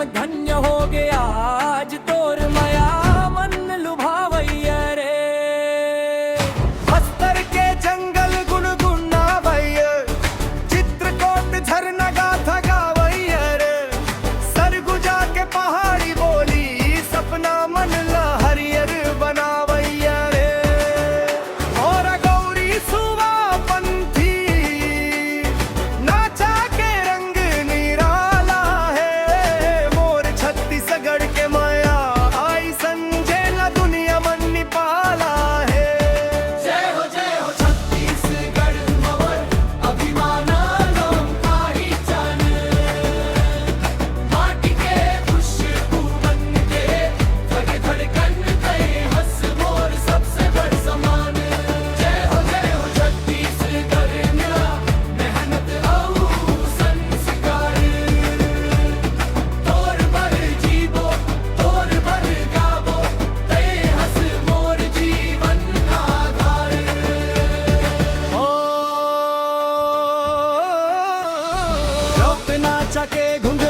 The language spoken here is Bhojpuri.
जन्म धन्य हो गया आज तोर मया मन लुभावैया रे। बस्तर के जंगल गुनगुना भैया, चित्रकूट झरना गाथा गावैया रे। सरगुजा के पहाड़ी बोली सपना मन ला हरियर बनावैया रे। और गौरी सुवा पंथी नाचा के रंग निराला है। मोर छत्तीसगढ़ के माया आई संजय ला दुनिया मन निपाला है। जय हो छत्तीसगढ़ मोर अभिमाना लोम काही जान। माटी के खुशबू मन के धग धड़कन कई हंस मोर सबसे बड़ समान। जय हो छत्तीसगढ़ मेरा मेहनत औ संस्कार। तोर पर जीवो तोर पर गावो तय हंस मोर जीवन आधार। लोक नाचा के घुंघ